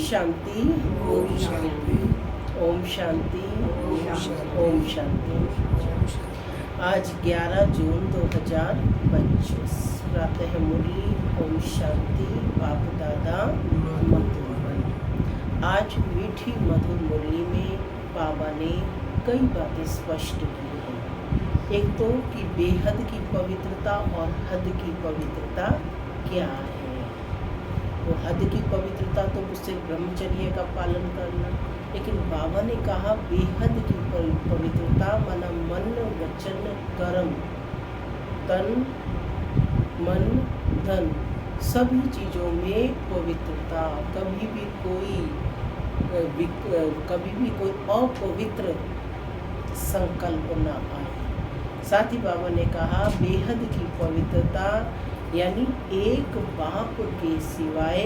शांति, ओम शांति, ओम शांति, ओम शांति। आज 11 जून 2025 प्रातः मुरली ओम शांति बाप दादा मधुबन। आज मीठी मधुर मुरली में बाबा ने कई बातें स्पष्ट की हैं। एक तो कि बेहद की पवित्रता और हद की पवित्रता क्या है। तो हद की पवित्रता तो उससे ब्रह्मचर्य का पालन करना, लेकिन बाबा ने कहा बेहद की पवित्रता माना मन वचन कर्म तन मन धन सभी चीज़ों में पवित्रता। कभी भी कोई अपवित्र संकल्प न आए। साथ ही बाबा ने कहा बेहद की पवित्रता यानी एक बाप के सिवाय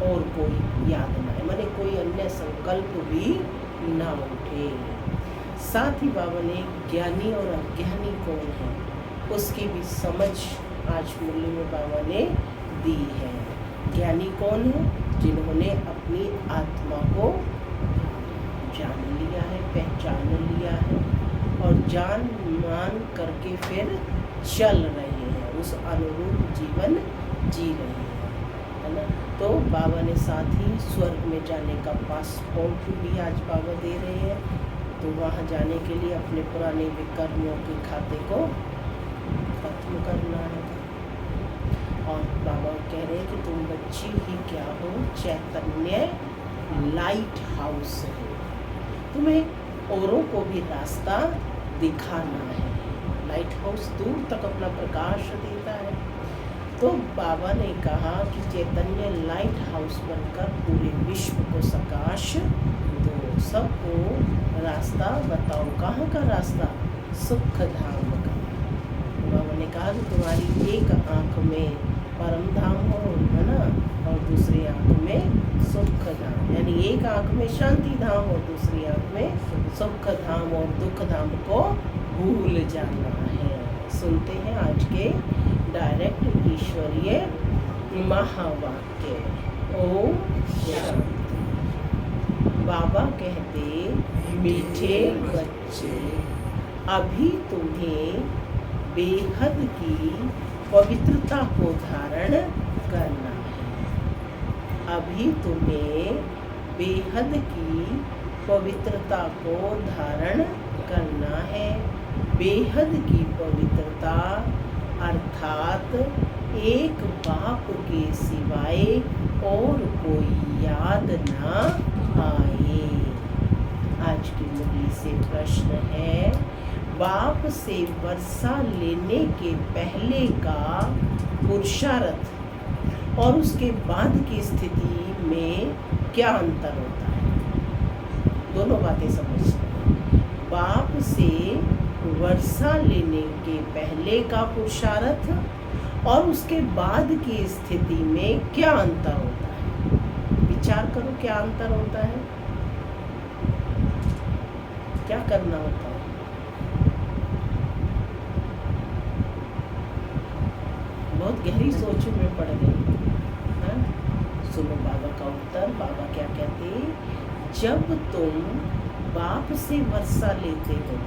और कोई याद न आए, माने कोई अन्य संकल्प भी ना उठे। साथ ही बाबा ने ज्ञानी और अज्ञानी कौन है उसकी भी समझ आज मुरली में बाबा ने दी है। ज्ञानी कौन है? जिन्होंने अपनी आत्मा को जान लिया है, पहचान लिया है और जान मान करके फिर चल रहे हैं, उस अनुरूप जीवन जी रहे हैं, है ना। तो बाबा ने साथ ही स्वर्ग में जाने का पासपोर्ट भी आज बाबा दे रहे हैं। तो वहाँ जाने के लिए अपने पुराने विकर्मों के खाते को खत्म करना है। और बाबा कह रहे हैं कि तुम बच्ची ही क्या हो, चैतन्य लाइट हाउस है, तुम्हें औरों को भी रास्ता दिखाना है। लाइट हाउस दूर तक अपना प्रकाश देता है। तो बाबा ने कहा कि चैतन्य लाइट हाउस बनकर पूरे विश्व को प्रकाश दो, सबको रास्ता बताओ। कहाँ का रास्ता? सुख धाम का। बाबा ने कहा कि तुम्हारी एक आँख में परम धाम हो, है ना, और दूसरी आँख में सुख धाम, यानी एक आँख में शांति धाम और दूसरी आँख में सुख धाम और दुख धाम को भूल जाना है। सुनते हैं आज के डायरेक्ट ईश्वरीय महावाक्य। ओम शांति। बाबा कहते मीठे बच्चे, अभी तुम्हें बेहद की पवित्रता को धारण करना है। अभी तुम्हें बेहद की पवित्रता को धारण करना है। बेहद की पवित्रता अर्थात एक बाप के सिवाय और कोई याद ना आए। आज की मुरली से प्रश्न है, बाप से वर्षा लेने के पहले का पुरुषार्थ और उसके बाद की स्थिति में क्या अंतर होता है? दोनों बातें समझते हैं। बाप से वर्षा लेने के पहले का पुरुषार्थ और उसके बाद की स्थिति में क्या अंतर होता है? विचार करो, क्या अंतर होता है? क्या करना होता है? बहुत गहरी सोच में पड़ गई। सुनो बाबा का उत्तर। बाबा क्या कहते? जब तुम बाप से वर्षा लेते हो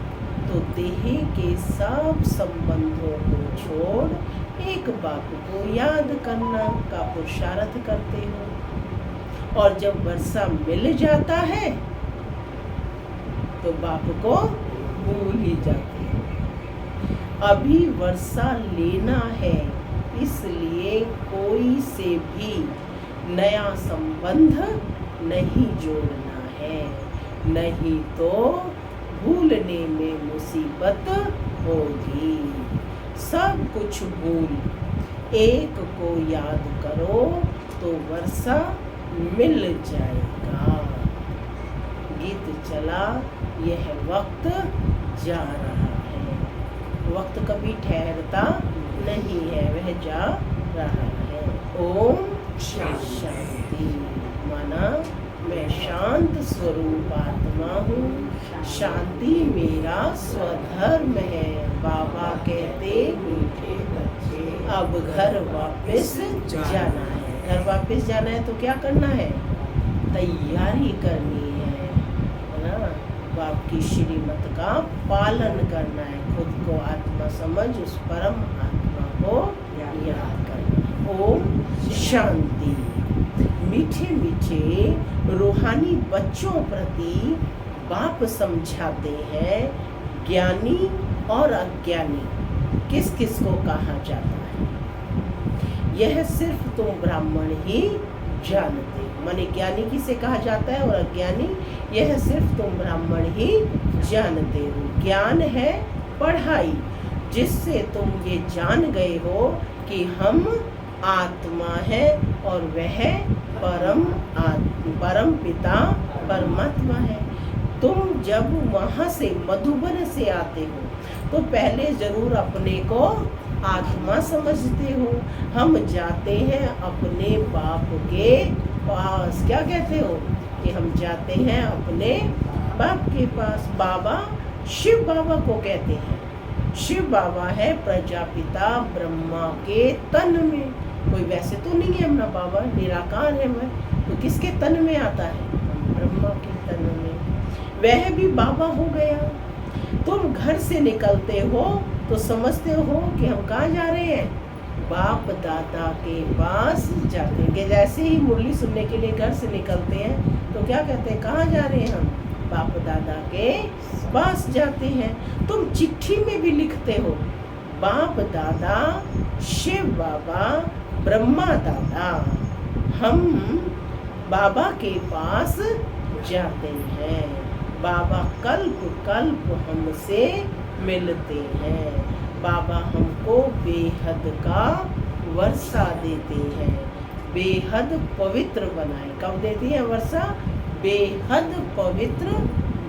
तो देह के सब संबंधों को छोड़ एक बाप को याद करना का पुरुषार्थ करते हो, और जब वर्षा मिल जाता है तो बाप को भूल ही जाते हो। अभी वर्षा लेना है, इसलिए कोई से भी नया संबंध नहीं जोड़ना है, नहीं तो भूलने में मुसीबत होगी। सब कुछ भूल एक को याद करो तो वर्षा मिल जाएगा। गीत चला, यह वक्त जा रहा है। वक्त कभी ठहरता नहीं है, वह जा रहा है। ओम शांति। माना मैं शांत स्वरूप आत्मा हूँ, शांति मेरा स्वधर्म है। बाबा कहते मीठे बच्चे अब घर वापस जाना है। घर वापस जाना है तो क्या करना है, तैयारी करनी है ना, बाप की श्रीमत का पालन करना है, खुद को आत्मा समझ उस परम आत्मा को याद करना। ओम शांति। मीठे मीठे रूहानी बच्चों प्रति बाप समझाते हैं, ज्ञानी और अज्ञानी किस किस को कहा जाता है, यह सिर्फ तुम ब्राह्मण ही जानते हो। माने ज्ञानी किसे कहा जाता है और अज्ञानी, यह सिर्फ तुम ब्राह्मण ही जानते हो। ज्ञान है पढ़ाई, जिससे तुम ये जान गए हो कि हम आत्मा है और वह परम पिता परमात्मा है। तुम जब वहाँ से मधुबन से आते हो तो पहले जरूर अपने को आत्मा समझते हो। हम जाते हैं अपने बाप के पास, क्या कहते हो कि हम जाते हैं अपने बाप के पास। बाबा शिव बाबा को कहते हैं। शिव बाबा है प्रजापिता ब्रह्मा के तन में, कोई वैसे तो नहीं है अपना बाबा, निराकार है वह, तो किसके तन में आता है, ब्रह्मा के तन में, वह भी बाबा हो गया। तुम घर से निकलते हो तो समझते हो कि हम कहाँ जा रहे हैं, बाप दादा के पास जाते हैं। जैसे ही मुरली सुनने के लिए घर से निकलते हैं तो क्या कहते हैं, कहाँ जा रहे हैं हम, बाप दादा के पास जाते हैं। तुम चिट्ठी में भी लिखते हो बाप दादा शिव बाबा ब्रह्मा दादा, हम बाबा के पास जाते हैं, बाबा कल्प कल्प हमसे मिलते हैं, बाबा हमको बेहद का वर्षा देते हैं, बेहद पवित्र बनाए। कब देती है वर्षा, बेहद पवित्र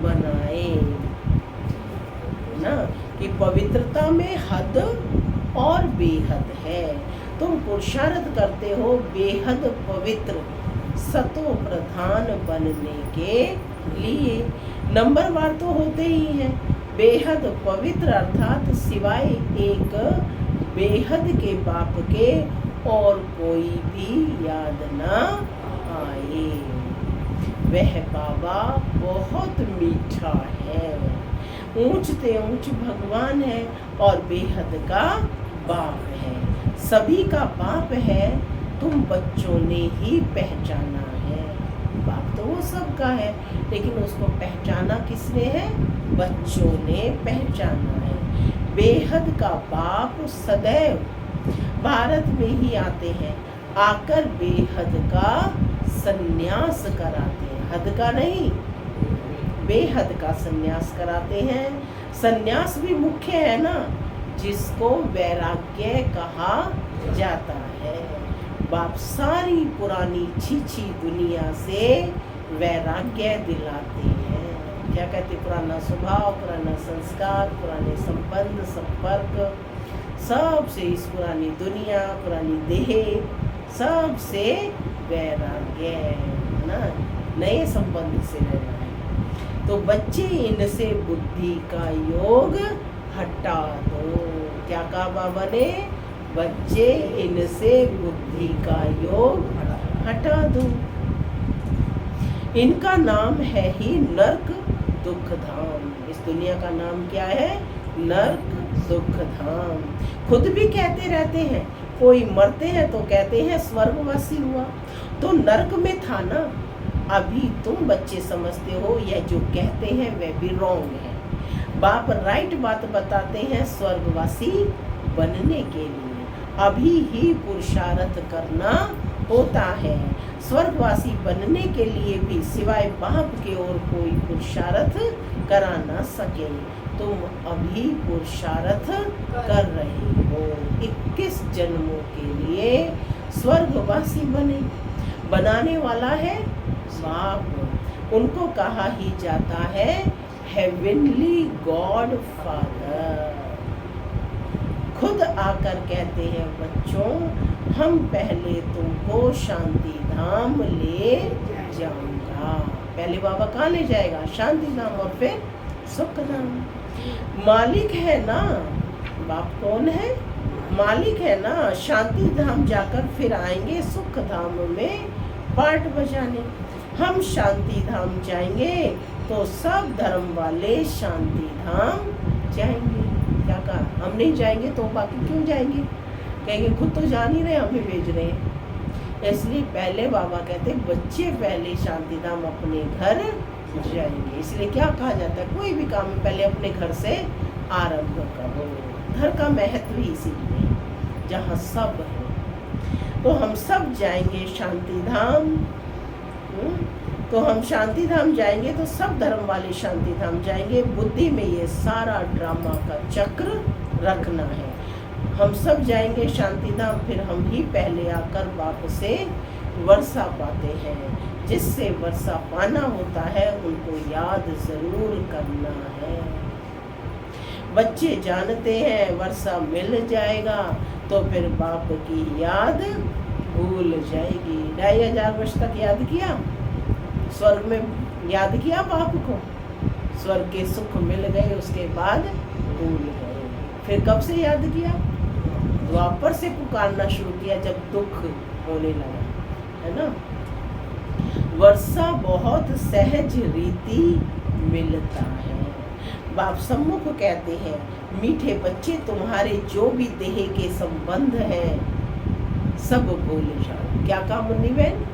बनाए ना, कि पवित्रता में हद और बेहद है। तुम पुरुषार्थ करते हो बेहद पवित्र सतो प्रधान बनने के लिए। नंबरवार तो होते ही हैं, बेहद पवित्र अर्थात सिवाय एक बेहद के बाप के और कोई भी याद ना आए। वह बाबा बहुत मीठा है, ऊंच से ऊंच भगवान है और बेहद का बाप है, सभी का बाप है, तुम बच्चों ने ही पहचाना है। बाप तो वो सबका है, लेकिन उसको पहचाना किसने है, बच्चों ने पहचाना है। बेहद का बाप सदैव भारत में ही आते हैं, आकर बेहद का संन्यास कराते हैं, हद का नहीं बेहद का संन्यास कराते हैं। संन्यास भी मुख्य है ना, जिसको वैराग्य कहा जाता है। बाप सारी पुरानी छीछी दुनिया से वैराग्य दिलाते हैं। क्या कहते, पुराना स्वभाव, पुराना संस्कार, पुराने संबंध संपर्क, सब से इस पुरानी दुनिया, पुरानी देह, सब से वैराग्य है ना, नए संबंध से रहना है। तो बच्चे इनसे बुद्धि का योग हटा दो। क्या कहा बाबा ने, बच्चे इनसे बुद्धि का योग हटा दो। इनका नाम है ही नर्क दुख धाम। इस दुनिया का नाम क्या है, नर्क दुख धाम। खुद भी कहते रहते हैं, कोई मरते हैं तो कहते हैं स्वर्गवासी हुआ, तो नर्क में था ना। अभी तुम बच्चे समझते हो यह जो कहते हैं वह भी रॉन्ग है। बाप राइट बात बताते हैं, स्वर्गवासी बनने के लिए अभी ही पुरुषार्थ करना होता है। स्वर्गवासी बनने के लिए भी सिवाय बाप के और कोई पुरुषार्थ करा ना सके। तुम अभी पुरुषार्थ कर रहे हो 21 जन्मों के लिए स्वर्गवासी बने। बनाने वाला है बाप, उनको कहा ही जाता है हेवनली गॉड फादर। खुद आकर कहते हैं, बच्चों हम पहले तुमको शांति धाम ले जाऊंगा। पहले बाबा कहाँ ले जाएगा, शांति धाम, और फिर सुख धाम। मालिक है ना, बाप कौन है, मालिक है ना, शांति धाम जाकर फिर आएंगे सुख धाम में पाठ बजाने। हम शांति धाम जाएंगे तो सब धर्म वाले शांति धाम जाएंगे। क्या कहा? हम नहीं जाएंगे तो बाकी क्यों जाएंगे? कहेंगे खुद तो जान ही रहे, हमें भेज रहे हैं। इसलिए पहले बाबा कहते बच्चे पहले शांति धाम अपने घर जाएंगे। इसलिए क्या कहा जाता है, कोई भी काम पहले अपने घर से आरंभ करो। घर का महत्व ही इसीलिए जहाँ सब है। तो हम सब जाएंगे शांति धाम। तो हम शांति धाम जाएंगे तो सब धर्म वाले शांति धाम जाएंगे। बुद्धि में ये सारा ड्रामा का चक्र रखना है। हम सब जाएंगे शांति धाम, फिर हम ही पहले आकर बाप से वर्षा पाते हैं। जिससे वर्षा पाना होता है उनको याद जरूर करना है। बच्चे जानते हैं वर्षा मिल जाएगा तो फिर बाप की याद भूल जाएगी। 2500 वर्ष तक याद किया, स्वर्ग में याद किया बाप को, स्वर्ग के सुख मिल गए, उसके बाद भूल गए। फिर कब से याद किया? द्वापर से पुकारना शुरू किया जब दुख होने लगा, है ना। वर्षा बहुत सहज रीति मिलता है। बाप सम्मुख कहते हैं मीठे बच्चे तुम्हारे जो भी देह के संबंध हैं सब भूल जाओ। क्या कहा मुन्नी बहन?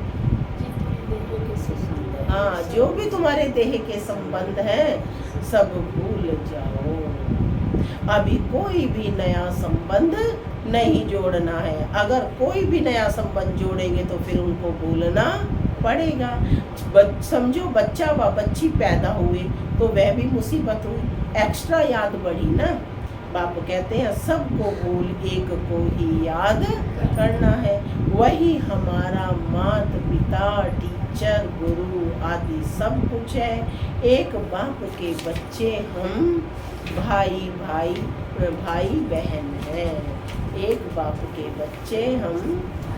हाँ, जो भी तुम्हारे देह के संबंध हैं सब भूल जाओ। अभी कोई भी नया संबंध नहीं जोड़ना है। अगर कोई भी नया संबंध जोड़ेंगे तो फिर उनको भूलना पड़ेगा। समझो बच्चा व बच्ची पैदा हुए तो वह भी मुसीबत हुई, एक्स्ट्रा याद बढ़ी ना। बाप कहते हैं सबको भूल एक को ही याद करना है। वही हमारा माता पिता, टीचर, गुरु आदि सब कुछ है। एक बाप के बच्चे हम भाई बहन हैं। एक बाप के बच्चे हम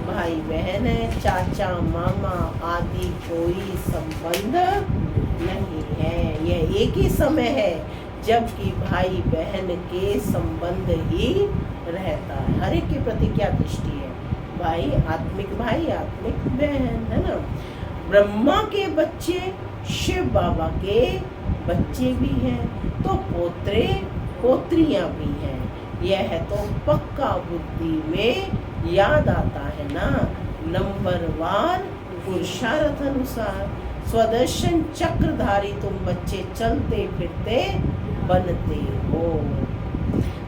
भाई बहन हैं। चाचा मामा आदि कोई संबंध नहीं है। यह एक ही समय है जबकि भाई बहन के संबंध ही रहता है। हर एक के प्रति क्या दृष्टि है? भाई, आत्मिक बहन, है ना। ब्रह्मा के बच्चे शिव बाबा के बच्चे भी हैं, तो पोत्रे पोत्रियां भी हैं। यह तो पक्का बुद्धि में याद आता है ना। नंबरवार पुरुषार्थ अनुसार स्वदर्शन चक्रधारी तुम बच्चे चलते फिरते बनते हो।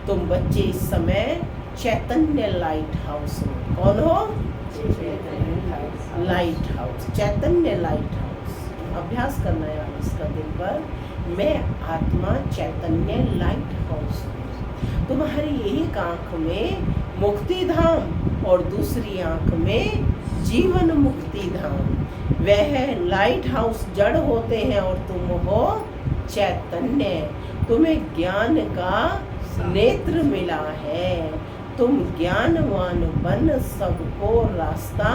तुम बच्चे इस समय चैतन्य लाइट हाउस हो। कौन हो? लाइट हाउस, चैतन्य लाइट हाउस। अभ्यास करना है इसका दिन भर। मैं आत्मा चैतन्य लाइट हाउस हूँ। तुम्हारी एक आंख में मुक्ति धाम और दूसरी आंख में जीवन मुक्ति धाम। वह लाइट हाउस जड़ होते हैं और तुम हो चैतन्य। तुम्हें ज्ञान का नेत्र मिला है। तुम ज्ञानवान बन सबको रास्ता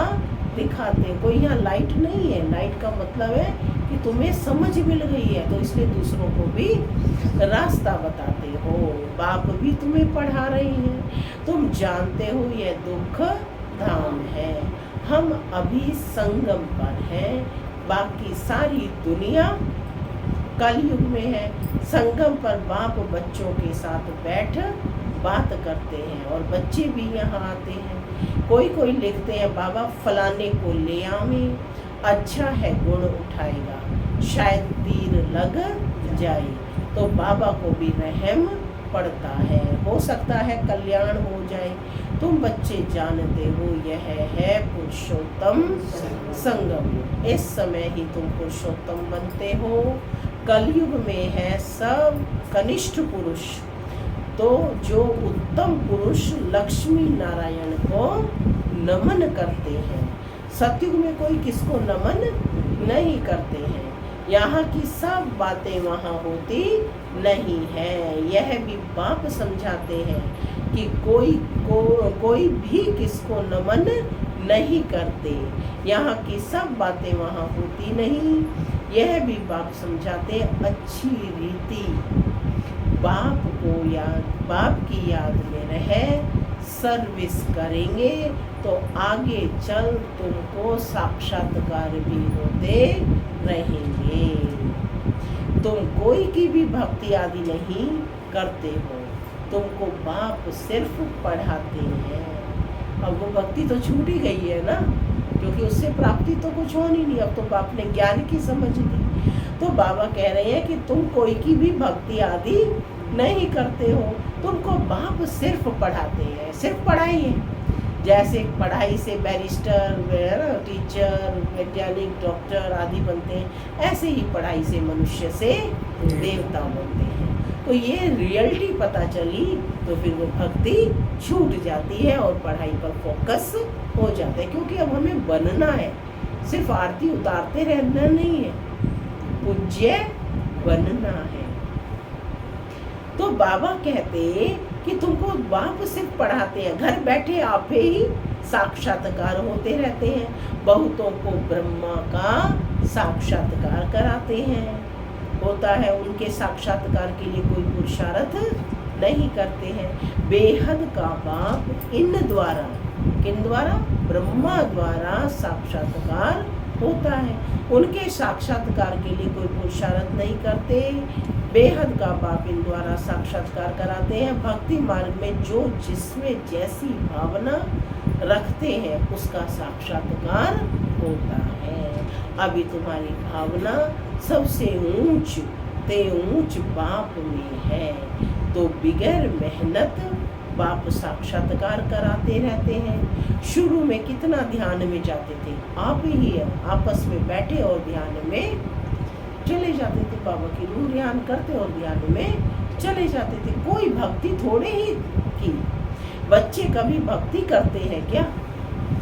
दिखाते। कोई यहाँ लाइट नहीं है। लाइट का मतलब है कि तुम्हें समझ मिल गई है तो इसलिए दूसरों को भी रास्ता बताते हो। बाप भी तुम्हें पढ़ा रही हैं। तुम जानते हो यह दुख धाम है। हम अभी संगम पर हैं, बाकी सारी दुनिया कलयुग में है। संगम पर बाप बच्चों के साथ बैठ बात करते हैं और बच्चे भी यहाँ आते हैं। कोई लिखते हैं बाबा फलाने को ले आवे, अच्छा है गुण उठाएगा, शायद तीर लग जाए। तो बाबा को भी रहम पड़ता है, हो सकता है कल्याण हो जाए। तुम बच्चे जानते हो यह है पुरुषोत्तम संगम। इस समय ही तुम पुरुषोत्तम बनते हो। कलयुग में है सब कनिष्ठ पुरुष, तो जो उत्तम पुरुष लक्ष्मी नारायण को नमन करते हैं। सतयुग में कोई किसको नमन नहीं करते हैं। यहाँ की सब बातें वहाँ होती नहीं है। यह भी बाप समझाते हैं कि कोई भी किसको नमन नहीं करते। यहाँ की सब बातें वहाँ होती नहीं। यह भी बाप समझाते अच्छी रीति बाप की याद में रहे, सर्विस करेंगे तो आगे चल तुमको साक्षात्कार भी होते रहेंगे। तुम कोई की भी भक्ति आदि नहीं करते हो, तुमको बाप सिर्फ पढ़ाते हैं। अब वो भक्ति तो छूट ही गई है ना, क्योंकि उससे प्राप्ति तो कुछ होनी नहीं। अब तो बाप ने ज्ञान की समझ ली। तो बाबा कह रहे हैं कि तुम कोई की भी भक्ति आदि नहीं करते हो, तुमको बाप सिर्फ पढ़ाते हैं, सिर्फ पढ़ाई है। जैसे पढ़ाई से बैरिस्टर, टीचर, वैज्ञानिक, डॉक्टर आदि बनते हैं, ऐसे ही पढ़ाई से मनुष्य से देवता बनते हैं। तो ये रियलिटी पता चली तो फिर वो भक्ति छूट जाती है और पढ़ाई पर फोकस हो जाता है, क्योंकि अब हमें बनना है, सिर्फ आरती उतारते रहना नहीं है, पूज्य बनना है। तो बाबा कहते कि तुमको बाप सिर्फ पढ़ाते हैं, घर बैठे आप ही साक्षात्कार होते रहते हैं। बहुतों को ब्रह्मा का साक्षात्कार कराते हैं, होता है। उनके साक्षात्कार के लिए कोई पुरुषार्थ नहीं करते हैं। बेहद का बाप इन द्वारा, किन द्वारा? ब्रह्मा द्वारा साक्षात्कार होता है। उनके साक्षात्कार के लिए कोई पुरुषार्थ नहीं करते। बेहद का बाप इन द्वारा साक्षात्कार कराते हैं। भक्ति मार्ग में जो जिसमें जैसी भावना रखते हैं उसका साक्षात्कार होता है। अभी तुम्हारी भावना सबसे ऊंच ते ऊंच बाप में है, तो बिगैर मेहनत बाप साक्षात्कार कराते रहते हैं। शुरू में कितना ध्यान में जाते थे, आप ही आपस में बैठे और ध्यान में चले जाते थे। बाबा की रूह ध्यान करते और ध्यान में चले जाते थे। कोई भक्ति थोड़े ही की। बच्चे कभी भक्ति करते हैं क्या?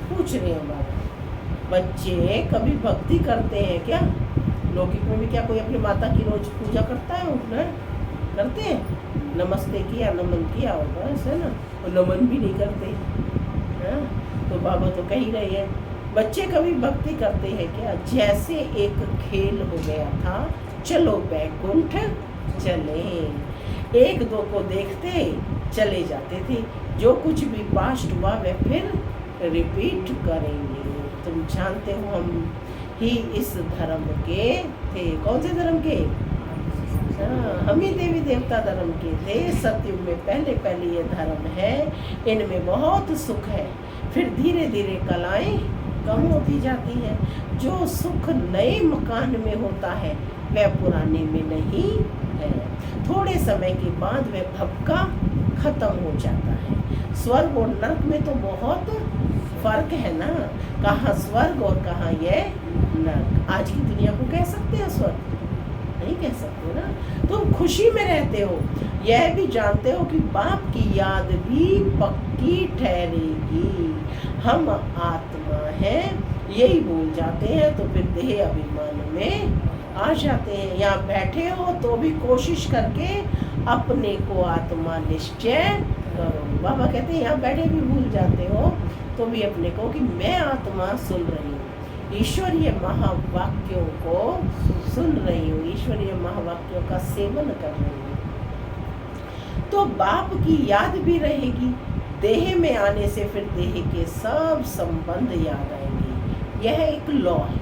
पूछ रहे हैं बाबा, बच्चे कभी भक्ति करते हैं क्या? लौकिक में भी क्या कोई अपनी माता की रोज पूजा करता है? उठना करते हैं, नमस्ते किया, नमन किया और बस, है ना। और नमन भी नहीं करते है? तो बाबा तो कह ही रहे हैं, बच्चे कभी भक्ति करते हैं क्या? जैसे एक खेल हो गया था, चलो बैकुंठ चले, एक दो को देखते चले जाते थे। जो कुछ भी पास्ट हुआ वह फिर रिपीट करेंगे। तुम जानते हो हम ही इस धर्म के थे। कौन से धर्म के? हम ही देवी देवता धर्म के थे। सतयुग में पहले ये धर्म है, इनमें बहुत सुख है। फिर धीरे धीरे कलाएं कम होती जाती है। जो सुख नए मकान में होता है वह पुराने में नहीं है। थोड़े समय के बाद वह भपका खत्म हो जाता है। स्वर्ग और नरक में तो बहुत फर्क है ना, कहाँ स्वर्ग और कहाँ यह नरक। आज की दुनिया को कह सकते हैं स्वर्ग? नहीं कह सकते ना। तुम खुशी में रहते हो, यह भी जानते हो कि बाप की याद भी पक्की ठहरेगी। हम आत्मा हैं, यही भूल जाते हैं तो फिर देह अभिमान में आ जाते हैं। यहाँ बैठे हो तो भी कोशिश करके अपने को आत्मा निश्चय करो। बाबा कहते हैं यहाँ बैठे भी भूल जाते हो तो भी अपने को कि मैं आत्मा सुन रही हूँ, ईश्वरीय महावाक्यों को सुन रही हूँ, ईश्वरीय महावाक्यों का सेवन कर रही हूँ। तो बाप की याद भी रहेगी। देह में आने से फिर देह के सब संबंध याद आएंगे। यह एक लॉ है,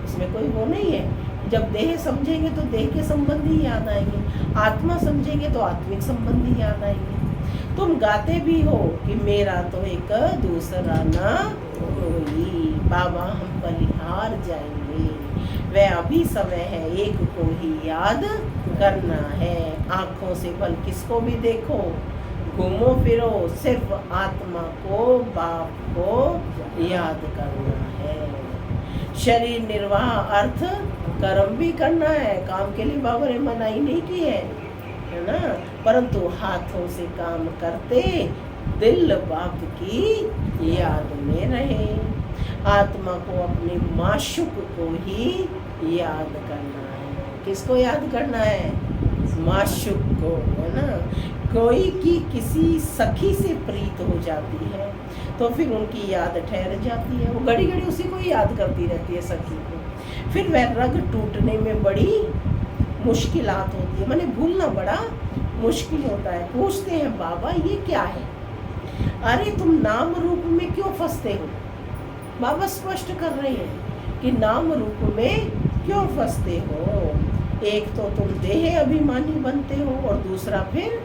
इसमें कोई वो नहीं है। जब देह समझेंगे तो देह के संबंध ही याद आएंगे, आत्मा समझेंगे तो आत्मिक संबंध ही याद आएंगे। तुम गाते भी हो कि मेरा तो एक दूसरा ना कोई, बाबा हम बलिहार जाएंगे। वह अभी समय है, एक को ही याद करना है। आँखों से बल किसको भी देखो, घूमो फिरो, सिर्फ आत्मा को, बाप को याद करना है। शरीर निर्वाह अर्थ कर्म भी करना है। काम के लिए बाबा ने मनाही नहीं की है ना, परंतु हाथों से काम करते दिल बाप की याद में रहे। आत्मा को अपने माशुक को ही याद करना है। किसको याद करना है? माशुक को, है ना। कोई की किसी सखी से प्रीत हो जाती है तो फिर उनकी याद ठहर जाती है। वो घड़ी घड़ी उसी को याद करती रहती है, सखी को। फिर वह रग टूटने में बड़ी मुश्किलात होती है, माने भूलना बड़ा मुश्किल होता है। पूछते हैं बाबा ये क्या है? अरे तुम नाम रूप में क्यों फंसते हो? बाबा स्पष्ट कर रहे हैं कि नाम रूप में क्यों फंसते हो। एक तो तुम देह अभिमानी बनते हो और दूसरा फिर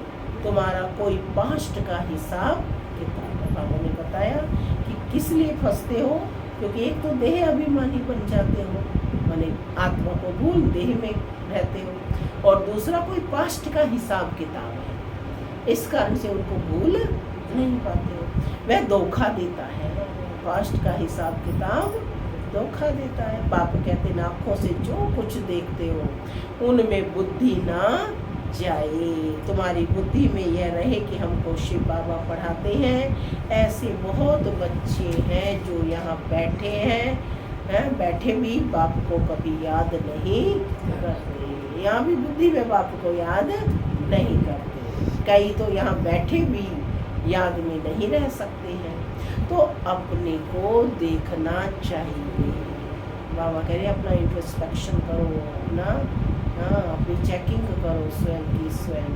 तुम्हारा कोई पास्ट का हिसाब किताब है। बाबा ने बताया कि किस लिए फंसते हो, क्योंकि एक तो देह अभिमानी बन जाते हो, माने आत्मा को भूल देह में रहते हो, और दूसरा कोई पास्ट का हिसाब किताब है, इस कारण से उनको भूल नहीं पाते हो। वह धोखा देता है, पास्ट का हिसाब किताब धोखा देता है। बाप कहते हैं आँखों से जो कुछ देखते हो उनमें बुद्धि ना जाए, तुम्हारी बुद्धि में यह रहे कि हमको शिव बाबा पढ़ाते हैं। ऐसे बहुत बच्चे हैं जो यहाँ बैठे हैं, बैठे भी बाप को कभी याद नहीं करते, यहाँ भी बुद्धि में बाप को याद नहीं करते। कई तो यहाँ बैठे भी याद में नहीं रह सकते हैं। तो अपने को देखना चाहिए। बाबा कह रहे अपना इंट्रोस्पेक्शन करो, अपना अपनी चेकिंग करो स्वयं की स्वयं।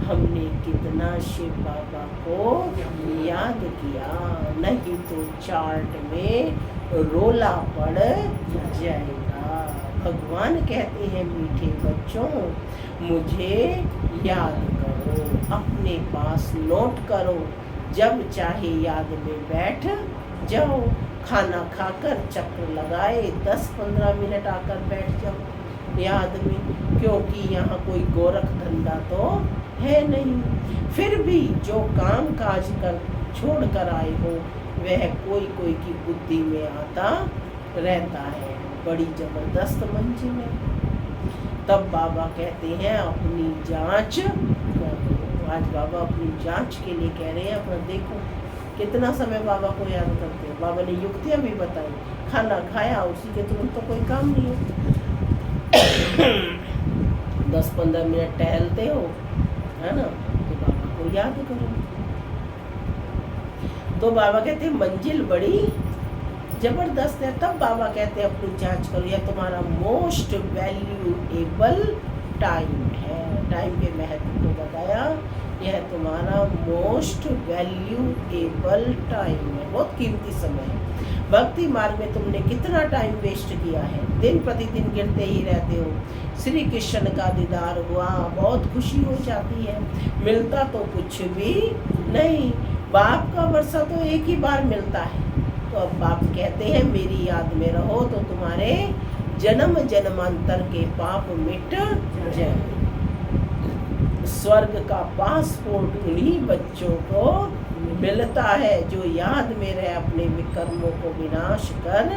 हमने कितना शिव बाबा को याद किया, नहीं तो चार्ट में रोला पड़ जाएगा। भगवान कहते हैं मीठे बच्चों मुझे याद करो, अपने पास नोट करो, जब चाहे याद में बैठ जाओ। खाना खाकर चक्र लगाए 10-15 मिनट आकर बैठ जाओ याद में, क्योंकि यहाँ कोई गोरख धंधा तो है नहीं। फिर भी जो काम काज कर छोड़ कर आए हो वह कोई कोई की बुद्धि में आता रहता है, बड़ी जबरदस्त मंजिल है। तब बाबा कहते हैं अपनी जांच करो। आज बाबा अपनी जांच के लिए कह रहे हैं, अपना देखो कितना समय बाबा को याद करते हैं। बाबा ने युक्तियाँ भी बताई, खाना खाया उसी के तुरंत तो कोई काम नहीं है, 10-15 मिनट टहलते हो, है ना, तो बाबा को याद करो। तो बाबा कहते हैं मंजिल बड़ी जबरदस्त है। तब बाबा कहते हैं अपनी जांच करो, यह तुम्हारा मोस्ट वैल्यूएबल टाइम है। टाइम के महत्व को बताया, यह तुम्हारा मोस्ट वैल्यूएबल टाइम है, बहुत कीमती समय है। भक्ति मार्ग में तुमने कितना टाइम वेस्ट किया है, दिन प्रतिदिन गिरते ही रहते हो। श्री कृष्ण का दीदार हुआ, बहुत खुशी हो जाती है, मिलता तो कुछ भी नहीं, बाप का वर्षा तो एक ही बार मिलता है। तो अब बाप कहते हैं मेरी याद में रहो तो तुम्हारे जन्म जन्मांतर के पाप मिट जाए। स्वर्ग का पासपोर्ट उन्हीं बच्चों को मिलता है जो याद में रहे, अपने विकर्मों को विनाश कर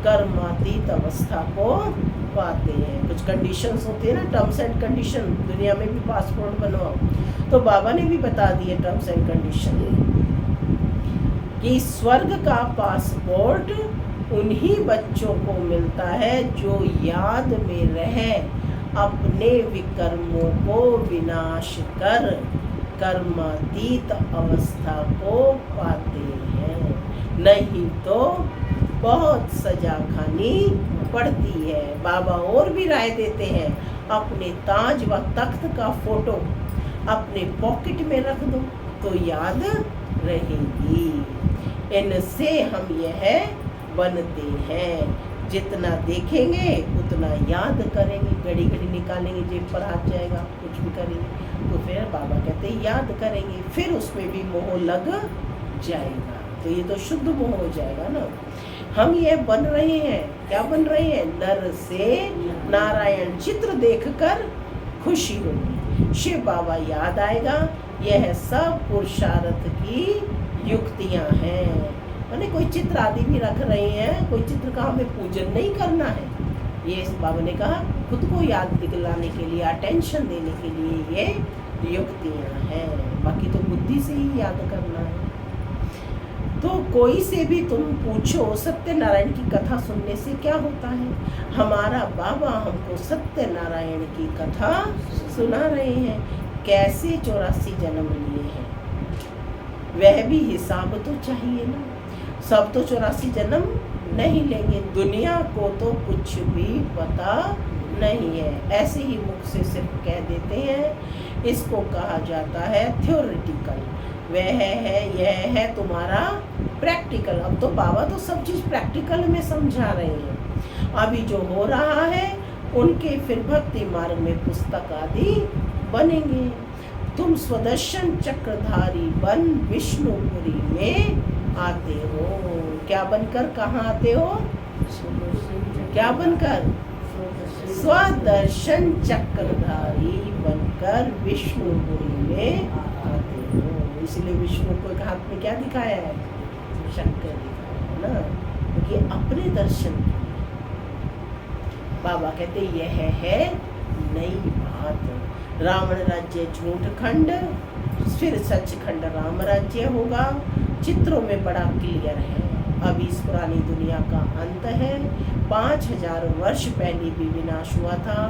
कर्मातीत अवस्था को पाते हैं। कुछ कंडीशंस होते हैं ना, टर्म्स एंड कंडीशन, दुनिया में भी पासपोर्ट बनवाओ, तो बाबा ने भी बता दिए टर्म्स एंड कंडीशन कि स्वर्ग का पासपोर्ट उन्हीं बच्चों को मिलता है जो याद में रहे, अपने विकर्मों को विनाश कर कर्मातीत अवस्था को पाते हैं। नहीं तो बहुत सजा खानी पड़ती है। बाबा और भी राय देते हैं, अपने ताज व तख्त का फोटो अपने पॉकेट में रख दो तो याद रहेगी। इनसे हम यह बनते हैं, जितना देखेंगे उतना याद करेंगे, घड़ी घड़ी निकालेंगे, जेब पर हाथ जाएगा, कुछ भी करेंगे तो फिर बाबा कहते हैं याद करेंगे, फिर उसमें भी मोह लग जाएगा, तो ये तो शुद्ध मोह हो जाएगा ना। हम ये बन रहे हैं, क्या बन रहे हैं, नर से नारायण चित्र देखकर खुशी होगी, शिव बाबा याद आएगा। यह सब पुरुषार्थ की युक्तियां हैं। मैंने कोई चित्र आदि भी रख रहे हैं, कोई चित्र का हमें पूजन नहीं करना है, ये बाबा ने कहा खुद को याद दिलाने के लिए, अटेंशन देने के लिए ये युक्तियां हैं, बाकी तो बुद्धि से ही याद करना है। तो कोई से भी तुम पूछो सत्यनारायण की कथा सुनने से क्या होता है, हमारा बाबा हमको सत्यनारायण की कथा सुना रहे हैं, कैसे 84 जन्म लिए हैं, वह भी हिसाब तो चाहिए ना। सब तो 84 जन्म नहीं लेंगे, दुनिया को तो कुछ भी पता नहीं है, ऐसे ही मुख से सिर्फ कह देते हैं। इसको कहा जाता है थ्योरेटिकल, वह है, यह है तुम्हारा प्रैक्टिकल। अब तो बाबा तो सब चीज प्रैक्टिकल में समझा रहे हैं। अभी जो हो रहा है उनके फिर भक्ति मार्ग में पुस्तक आदि बनेंगे। तुम स्वदर्शन चक्रधारी बन विष्णुपुरी में आते हो। क्या बनकर कहाँ आते हो? क्या बनकर? स्वदर्शन चक्रधारी बनकर विष्णुपुरी में आते हो। इसलिए विष्णु को एक हाथ में क्या दिखाया है? शंकर दिखाया है ना, क्योंकि अपने दर्शन के लिए बाबा कहते यह है नई बात। रावण राज्य झूठ खंड, फिर सचखंड राम राज्य होगा। चित्रों में बड़ा क्लियर है। अब इस पुरानी दुनिया का अंत है। 5000 वर्ष पहले भी विनाश हुआ था।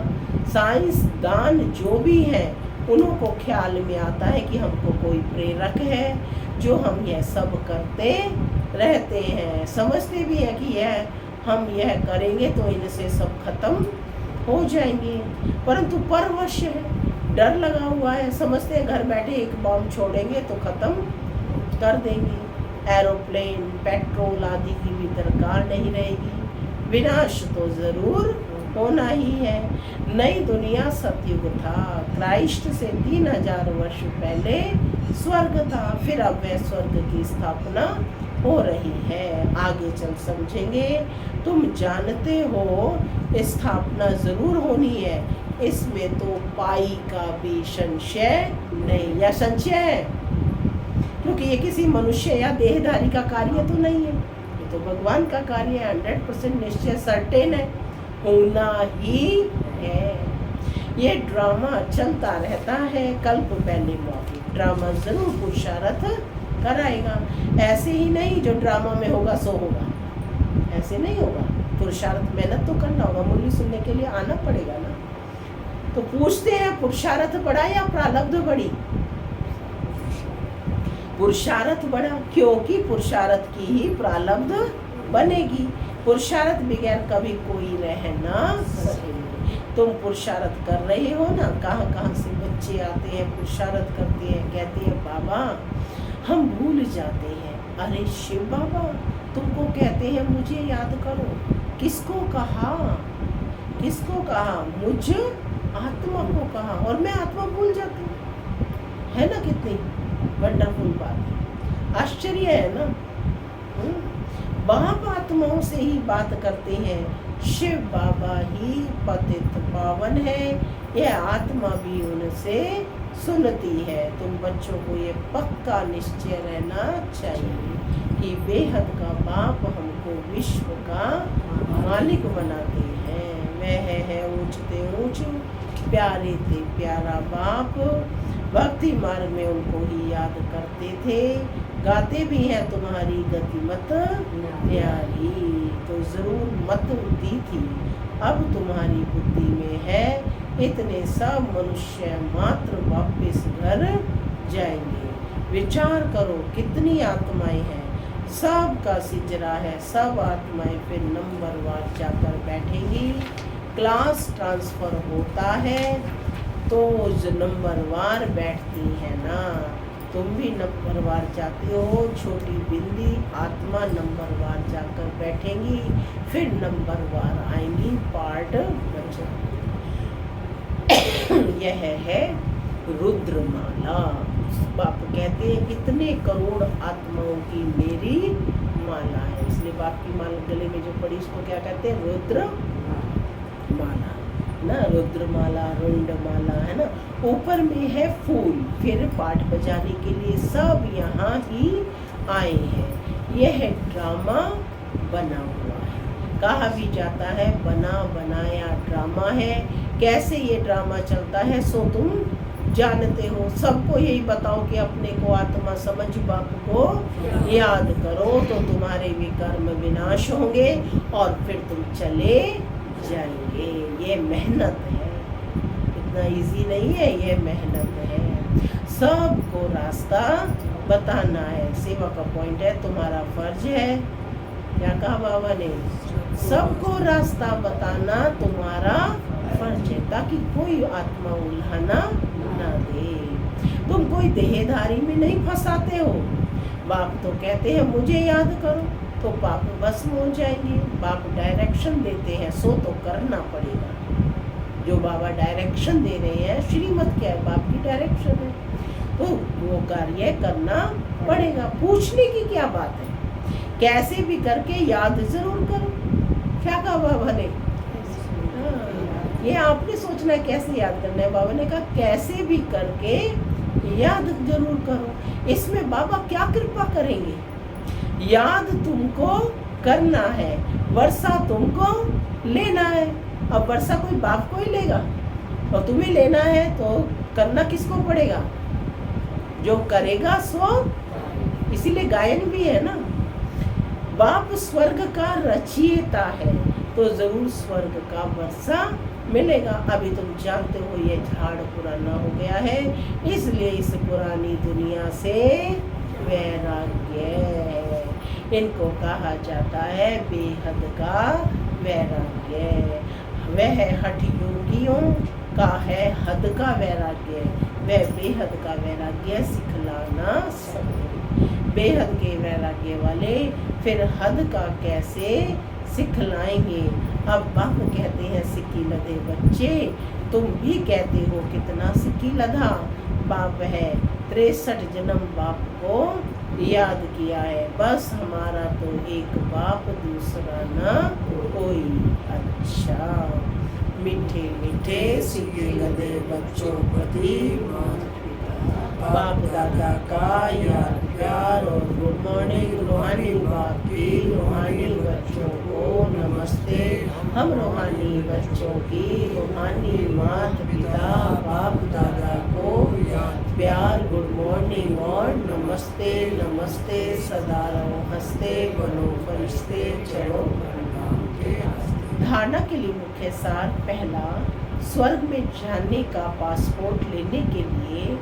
साइंसदान जो भी हैं उन्हों को ख्याल में आता है कि हमको कोई प्रेरक है जो हम यह सब करते रहते हैं। समझते भी हैं कि हम यह करेंगे तो इनसे सब खत्म हो जाएंगे, परंतु परवश है, डर लगा हुआ है। समझते हैं घर बैठे एक बॉम्ब छोड़ेंगे तो खत्म कर देंगे। एरोप्लेन, पेट्रोल आदि की भी दरकार नहीं रहेगी। विनाश तो जरूर होना ही है। नई दुनिया सतयुग था। क्राइस्ट से 3000 वर्ष पहले स्वर्ग था। फिर अब वह स्वर्ग की स्थापना हो रही है। आगे चल समझेंगे। तुम जानते हो स्थापना जरूर होनी है, इसमें तो पाई का भी संशय नहीं। या संशय है? क्योंकि ये किसी मनुष्य या देहधारी का कार्य तो नहीं है, ये तो भगवान का कार्य है। 100% निश्चय सर्टेन है, होना ही है। ये ड्रामा चलता रहता है। कल्प पहले मौके ड्रामा जरूर पुरुषार्थ कराएगा। ऐसे ही नहीं जो ड्रामा में होगा सो होगा, ऐसे नहीं होगा। पुरुषार्थ मेहनत तो करना होगा। मुरली सुनने के लिए आना पड़ेगा ना। तो पूछते हैं पुरुषार्थ बढ़ा या प्रारब्ध बढ़ी? पुरुषार्थ बढ़ा, क्योंकि पुरुषार्थ की ही प्रारब्ध बनेगी। पुरुषार्थ बगैर कभी कोई रह ना सके। तुम पुरुषार्थ कर रहे हो ना। कहाँ कहाँ से बच्चे आते हैं, पुरुषार्थ करते हैं, कहते हैं बाबा हम भूल जाते हैं। अरे शिव बाबा तुमको कहते हैं मुझे याद करो। किसको कहा? किसको कहा? मुझ आत्मा को कहा, और मैं आत्मा भूल जाती हूँ। है ना कितनी वंडरफुल बात, आश्चर्य है ना। बाप आत्माओं से ही बात करते हैं। शिव बाबा ही पतित पावन है, यह आत्मा भी उनसे सुनती है। तुम बच्चों को ये पक्का निश्चय रहना चाहिए कि बेहद का बाप हमको विश्व का मालिक बनाते हैं। वह है ऊंचते ऊंच, प्यारे ते प्यारा बाप। भक्ति मार्ग में उनको ही याद करते थे। गाते भी हैं तुम्हारी गति मत न्यारी, तो जरूर मत दी थी, अब तुम्हारी बुद्धि में है। इतने सब मनुष्य मात्र वापस घर जाएंगे। विचार करो कितनी आत्माएं हैं, सब का सिजरा है। सब आत्माएं फिर नंबरवार जाकर बैठेंगी। क्लास ट्रांसफर होता है तो नंबरवार बैठती है ना। तुम भी नंबरवार जाते हो। छोटी बिंदी आत्मा नंबरवार जाकर बैठेंगी, फिर नंबरवार आएंगी पार्ट बचा। यह है रुद्रमाला। बाप कहते हैं कितने करोड़ आत्माओं की मेरी माला है। इसलिए बाप की माला गले में जो पड़ी उसको क्या कहते हैं? रुद्र माला ना। रुद्रमाला, रुंडमाला है ना। ऊपर में है फूल। फिर पाठ बजाने के लिए सब यहाँ ही आए हैं। यह ड्रामा बना हुआ है। कहा भी जाता है बना बनाया ड्रामा है। कैसे ये ड्रामा चलता है सो तुम जानते हो। सबको यही बताओ कि अपने को आत्मा समझ बाप को याद करो तो तुम्हारे विकर्म विनाश होंगे और फिर तुम चले जाएंगे। ये मेहनत है, इतना इजी नहीं है, ये मेहनत है। सबको रास्ता बताना है। सेवा का पॉइंट है, तुम्हारा फर्ज है। क्या कहा बाबा ने? सबको रास्ता बताना तुम्हारा फर्ज है, ताकि कोई आत्मा उल्हाना ना दे। तुम कोई देहधारी में नहीं फंसाते हो। बाप तो कहते हैं मुझे याद करो, तो पाप भस्म हो जाएंगे। बाप डायरेक्शन देते हैं, सो तो करना पड़ेगा। जो बाबा डायरेक्शन दे रहे हैं, श्रीमत क्या है, बाप की डायरेक्शन है, तो वो कार्य करना पड़ेगा। पूछने की क्या बात है, कैसे भी करके याद जरूर करो। क्या कहा बाबा ने? ये आपने सोचना है कैसे याद करना है। बाबा ने कहा कैसे भी करके याद जरूर करो। इसमें बाबा क्या कृपा करेंगे? याद तुमको करना है, वर्षा तुमको लेना है। अब वर्षा कोई बाप को ही लेगा, और तुम्हें लेना है तो करना किसको पड़ेगा? जो करेगा सो। इसीलिए गायन भी है ना, बाप स्वर्ग का रचयिता है, तो जरूर स्वर्ग का वर्षा मिलेगा। अभी तुम जानते हो ये झाड़ पुराना हो गया है, इसलिए इस पुरानी दुनिया से वैराग्य है। इनको कहा जाता है बेहद का वैराग्य। वह हठ योगियों का है हद का वैराग्य, वह बेहद का वैराग्य सिखलाना सके। बेहद के वैराग्य वाले फिर हद का कैसे सिखलाएंगे? अब बाप कहते हैं सिक्की लदे बच्चे, तुम भी कहते हो कितना सिक्की लदा। बाप है 63 जन्म बाप को याद किया है, बस हमारा तो एक बाप दूसरा ना कोई। अच्छा मीठे मीठे सिक्के लदे बच्चों प्रति बाप दादा का याद प्यार और गुड मॉर्निंग। रूहानी बाप की रूहानी बच्चों को नमस्ते। हम रूहानी बच्चों की रूहानी माता पिता बाप दादा को याद प्यार गुड मॉर्निंग और नमस्ते। नमस्ते सदा रहो हंसते, बनो फरिश्ते, चलो धारणा के लिए मुख्य सार। पहला, स्वर्ग में जाने का पासपोर्ट लेने के लिए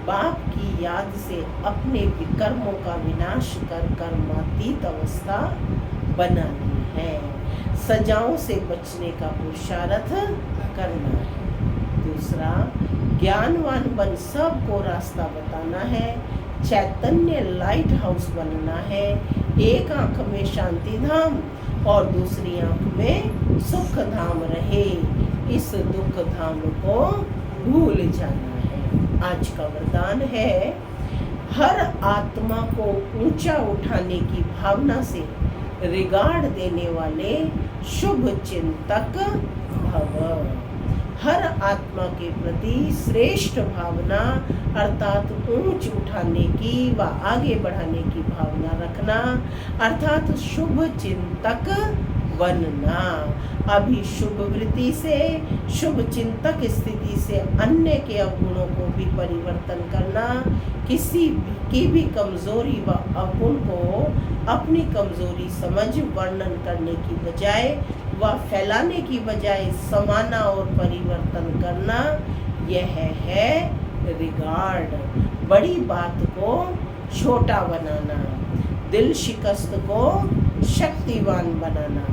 बाप की याद से अपने विकर्मों का विनाश कर कर्मातीत अवस्था बनानी है। सजाओं से बचने का पुरुषार्थ करना है। दूसरा, ज्ञानवान बन सबको रास्ता बताना है। चैतन्य लाइट हाउस बनना है। एक आंख में शांति धाम और दूसरी आंख में सुख धाम रहे। इस दुख धाम को भूल जाना है। आज का वरदान है, हर आत्मा को ऊंचा उठाने की भावना से रिगार्ड देने वाले शुभ चिंतक भव। हर आत्मा के प्रति श्रेष्ठ भावना अर्थात ऊंच उठाने की व आगे बढ़ाने की भावना रखना, अर्थात शुभ चिंतक बनना। अभी शुभ वृत्ति से, शुभ चिंतक स्थिति से अन्य के अवगुणों को भी परिवर्तन करना, किसी की भी कमजोरी व अवगुण को अपनी कमजोरी समझ वर्णन करने की बजाय व फैलाने की बजाय समाना और परिवर्तन करना, यह है रिगार्ड। बड़ी बात को छोटा बनाना, दिल शिकस्त को शक्तिवान बनाना,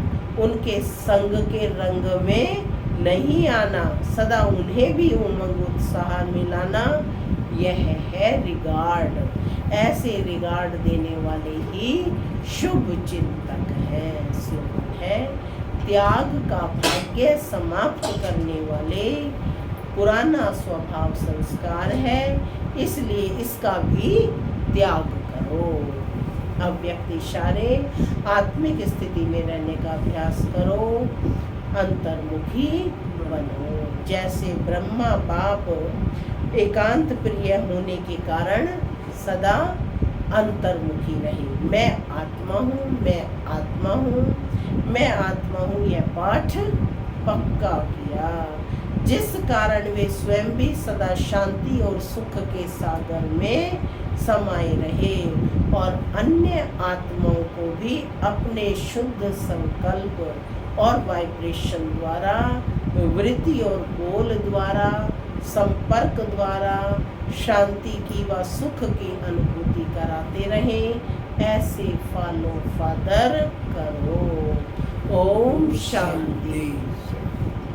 उनके संग के रंग में नहीं आना, सदा उन्हें भी उमंग उत्साह मिलाना, यह है रिगार्ड। ऐसे रिगार्ड देने वाले ही शुभ चिंतक हैं। स्लोगन है, त्याग का भाग्य समाप्त करने वाले पुराना स्वभाव संस्कार है, इसलिए इसका भी त्याग करो। अव्यक्त इशारे आत्मिक स्थिति में रहने का अभ्यास करो, अंतर्मुखी बनो। जैसे ब्रह्मा बाप एकांत प्रिय होने के कारण सदा अंतर्मुखी रहे। मैं आत्मा हूँ, मैं आत्मा हूँ, मैं आत्मा हूँ, यह पाठ पक्का किया, जिस कारण वे स्वयं भी सदा शांति और सुख के सागर में समाये रहे और अन्य आत्माओं को भी अपने शुद्ध संकल्प और वाइब्रेशन द्वारा, वृत्ति और बोल द्वारा, संपर्क द्वारा शांति की व सुख की अनुभूति कराते रहें। ऐसे फॉलो फादर करो। ओम शांति।